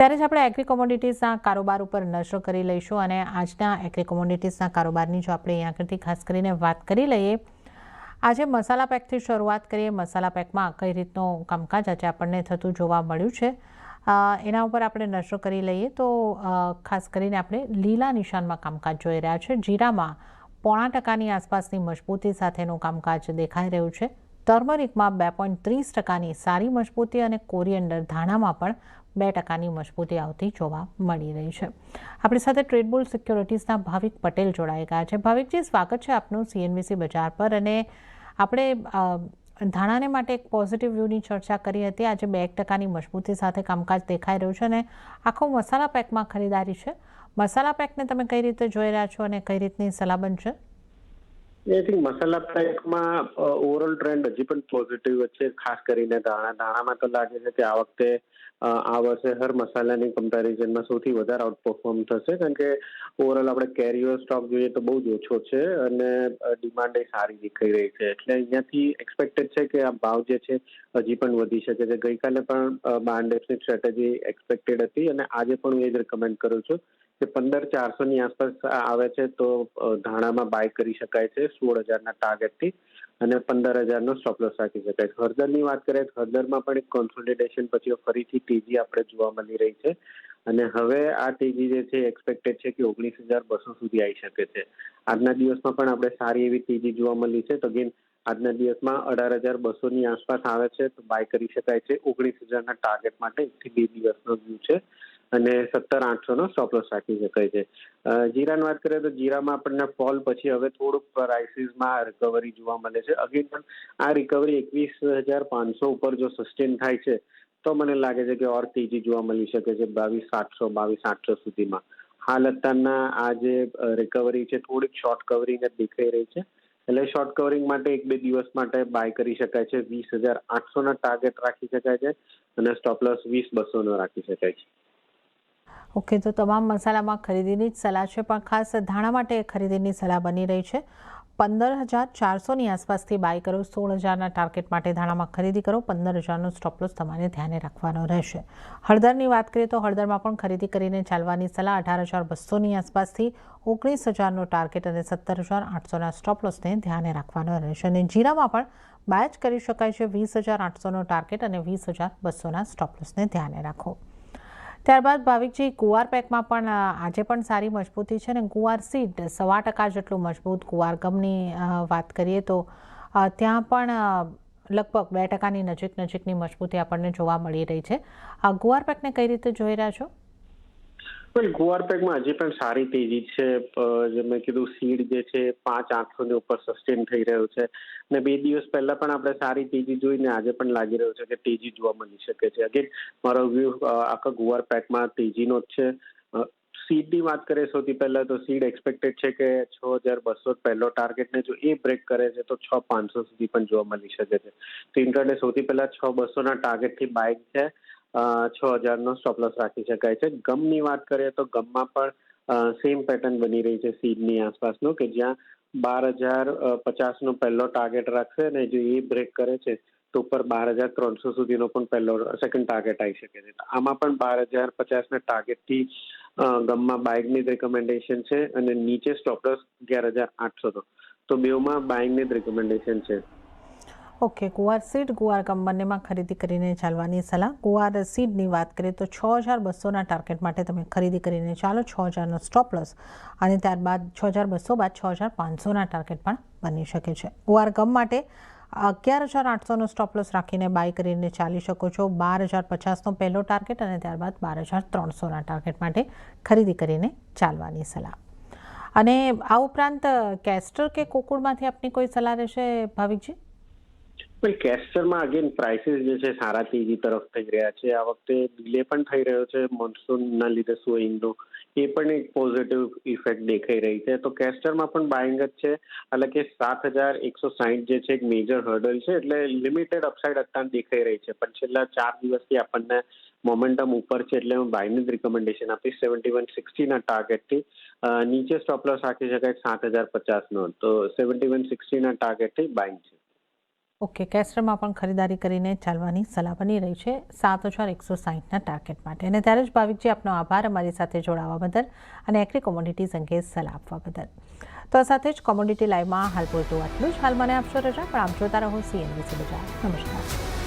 ત્યારે જ આપણે એગ્રી કોમોડિટીઝના કારોબાર ઉપર નજર કરી લઈશું અને આજના એગ્રી કોમોડિટીઝના કારોબારની જો આપણે અહીંયા આગળથી ખાસ કરીને વાત કરી લઈએ, આજે મસાલા પેકથી શરૂઆત કરીએ. મસાલા પેકમાં કઈ રીતનું કામકાજ આજે આપણને થતું જોવા મળ્યું છે એના ઉપર આપણે નજર કરી લઈએ તો ખાસ કરીને આપણે લીલા નિશાનમાં કામકાજ જોઈ રહ્યા છે. જીરામાં 0.5% આસપાસની મજબૂતી સાથેનું કામકાજ દેખાઈ રહ્યું છે. ટર્મરિકમાં 2.30%ની સારી મજબૂતી અને કોરિએન્ડર ધાણામાં પણ 2%ની મજબૂતી આવતી જોવા મળી રહી છે. આપણી સાથે ટ્રેડબુલ સિક્યોરિટીઝના ભાવિક પટેલ જોડાઈ ગયા છે. ભાવિકજી, સ્વાગત છે આપનું CNBC બજાર પર. અને આપણે ધાણાને માટે એક પોઝિટિવ વ્યૂની ચર્ચા કરી હતી. આજે 2% મજબૂતી સાથે કામકાજ દેખાઈ રહ્યું છે અને આખો મસાલા પેકમાં ખરીદારી છે. મસાલા પેકને તમે કઈ રીતે જોઈ રહ્યા છો અને કઈ રીતની સલાહ બનશે? આઈ થિંક મસાલા પેકમાં ઓવરઓલ ટ્રેન્ડ હજી પણ પોઝિટિવ છે. ખાસ કરીને ધાણામાં તો લાગે છે કે આ વખતે આ વર્ષે હર મસાલાની કમ્પેરિઝનમાં સૌથી વધારે આઉટ પરફોર્મ થશે, કારણ કે ઓવરઓલ આપણે કેરીઓ સ્ટોક જોઈએ તો બહુ જ ઓછો છે અને ડિમાન્ડ એ સારી દેખાઈ રહી છે. એટલે અહીંયાથી એક્સપેક્ટેડ છે કે આ ભાવ જે છે હજી પણ વધી શકે છે. ગઈકાલે પણ બાન્ડેસની સ્ટ્રેટેજી એક્સપેક્ટેડ હતી અને આજે પણ હું એ જ રિકમેન્ડ કરું છું કે 15,400ની આસપાસ આવે છે તો ધાણામાં બાય કરી શકાય છે 16,000ના ટાર્ગેટથી, અને 15,000નો સ્ટોપ લોસ રાખી શકાય છે. હળદરની વાત કરીએ તો હળદરમાં પણ એક કોન્સોલિડેશન પછી ફરીથી તેજી આપણે જોવા મળી રહી છે અને હવે આ તેજી જે છે એક્સપેક્ટેડ છે કે 19,200 સુધી આવી શકે છે. આજના દિવસમાં પણ આપણે સારી એવી તેજી જોવા મળી છે. તો અગેન આજના દિવસમાં 18,200ની આસપાસ આવે છે તો બાય કરી શકાય છે. 19,000ના ટાર્ગેટ માટે 1 થી 2 દિવસનો વ્યૂ છે અને 17,800નો સ્ટોપ લોસ રાખી શકાય છે. જીરાની વાત કરીએ તો જીરામાં આપણને ફોલ પછી હવે થોડુંક પ્રાઇસીસમાં રિકવરી જોવા મળે છે. અગેન પણ આ રિકવરી 21,500 ઉપર જો સસ્ટેન થાય છે તો મને લાગે છે કે ઓર તેજી જોવા મળી શકે છે 22,700 22,800 સુધીમાં. હાલ અત્યારના આ જે રિકવરી છે થોડીક શોર્ટ કવરિંગ જ દેખાઈ રહી છે, એટલે શોર્ટ કવરિંગ માટે 1-2 દિવસ માટે બાય કરી શકાય છે. 20,800ના ટાર્ગેટ રાખી શકાય છે અને સ્ટોપ લોસ 20,200નો રાખી શકાય છે. ઓકે, તો તમામ મસાલામાં ખરીદીની જ સલાહ છે, પણ ખાસ ધાણા માટે ખરીદીની સલાહ બની રહી છે. 15,400ની આસપાસથી બાય કરો. 16,000ના ટાર્ગેટ માટે ધાણામાં ખરીદી કરો. 15,000નો સ્ટોપ લોસ તમારે ધ્યાને રાખવાનો રહેશે. હળદરની વાત કરીએ તો હળદરમાં પણ ખરીદી કરીને ચાલવાની સલાહ. 18,200ની આસપાસથી 19,000નો ટાર્ગેટ અને 17,800ના સ્ટોપ લોસને ધ્યાને રાખવાનો રહેશે. અને જીરામાં પણ બાય જ કરી શકાય છે. 20,800નો ટાર્ગેટ અને 20,200ના સ્ટોપ લોસને ધ્યાને રાખો. ત્યારબાદ ભાવિકજી, ગુવાર પેકમાં પણ આજે પણ સારી મજબૂતી છે ને ગુવાર સીડ 1.25% જેટલું મજબૂત. ગુવાર ગમની વાત કરીએ તો ત્યાં પણ લગભગ 2%ની નજીકની મજબૂતી આપણને જોવા મળી રહી છે. ગુવાર પેકને કઈ રીતે જોઈ રહ્યા છો? ગુવાર પેકમાં હજી પણ સારી તેજી છે. જે મેં કીધું સીડ જે છે 5,800ની ઉપર સસ્ટેન થઈ રહ્યો છે અને 2 દિવસ પહેલા પણ આપણે સારી તેજી જોઈને આજે પણ લાગી રહ્યું છે કે તેજી જોવા મળી શકે છે. અગેન મારો વ્યૂ આખા ગુવાર પેકમાં તેજીનો જ છે. સીડની વાત કરીએ સૌથી પહેલા તો સીડ એક્સપેક્ટેડ છે કે 6,200 પહેલો ટાર્ગેટને જો એ બ્રેક કરે છે તો 6,500 સુધી પણ જોવા મળી શકે છે. તો ઇન્ટરડે સૌથી પહેલા 6,200ના ટાર્ગેટથી બાય છે 6,000નો સ્ટોપ લોસ રાખી શકાય છે. ગમની વાત કરીએ તો ગમમાં પણ સેમ પેટર્ન બની રહી છે સીડની આસપાસનો, કે જ્યાં 12,050નો પહેલો ટાર્ગેટ રાખશે અને જો એ બ્રેક કરે છે તો ઉપર 12,300 સુધીનો પણ સેકન્ડ ટાર્ગેટ આવી શકે છે. આમાં પણ 12,050ના ટાર્ગેટથી ગમમાં બાઇંગની જ રિકમેન્ડેશન છે અને નીચે સ્ટોપ લોસ 11,800 તો બેઉમાં બાઇંગની જ રિકમેન્ડેશન છે. ઓકે, ગુવાર સીડ ગુવાર ગમ બંનેમાં ખરીદી કરીને ચાલવાની સલાહ. ગુવાર સીડની વાત કરીએ તો 6,200ના ટાર્ગેટ માટે તમે ખરીદી કરીને ચાલો. 6,000નો સ્ટોપ લોસ અને ત્યારબાદ 6,200 બાદ 6,500ના ટાર્ગેટ પણ બની શકે છે. ગુવાર ગમ માટે 11,800નો સ્ટોપ લોસ રાખીને બાય કરીને ચાલી શકો છો. 12,050નો પહેલો ટાર્ગેટ અને ત્યારબાદ 12,300ના ટાર્ગેટ માટે ખરીદી કરીને ચાલવાની સલાહ. અને આ ઉપરાંત કેસ્ટર કે કોકુડમાંથી આપની કોઈ સલાહ રહેશે ભાવિકજી? કેસ્ટરમાં અગેન પ્રાઇસીસ જે છે સારા તેજી તરફ થઈ રહ્યા છે. આ વખતે ડિલે પણ થઈ રહ્યો છે મોન્સૂનના લીધે સોઈંગનો, એ પણ એક પોઝિટિવ ઇફેક્ટ દેખાઈ રહી છે. તો કેસ્ટરમાં પણ બાઇંગ જ છે. એટલે કે 7,160 જે છે એક મેજર હર્ડલ છે, એટલે લિમિટેડ અપસાઇડ અત્યારે દેખાઈ રહી છે. પણ છેલ્લા 4 દિવસથી આપણને મોમેન્ટમ ઉપર છે એટલે હું બાયની જ રિકમેન્ડેશન આપીશ. 7160ના ટાર્ગેટથી નીચે સ્ટોપ લોસ રાખી શકાય 7,050નો, તો 7160ના ટાર્ગેટથી બાઇંગ છે. ઓકે, કેસ્ટરમાં પણ ખરીદારી કરીને ચાલવાની સલાહ બની રહી છે 7,160ના ટાર્ગેટ માટે. અને ત્યારે જ ભાવિકજી, આપનો આભાર અમારી સાથે જોડાવા બદલ અને એગ્રી કોમોડિટીઝ અંગે સલાહ આપવા બદલ. તો આ સાથે જ કોમોડિટી લાઈવમાં હાલ પૂરતું આટલું જ. હાલ મને આપશો રજા, પણ આપ જોતા રહો CNBC બજાર. નમસ્કાર.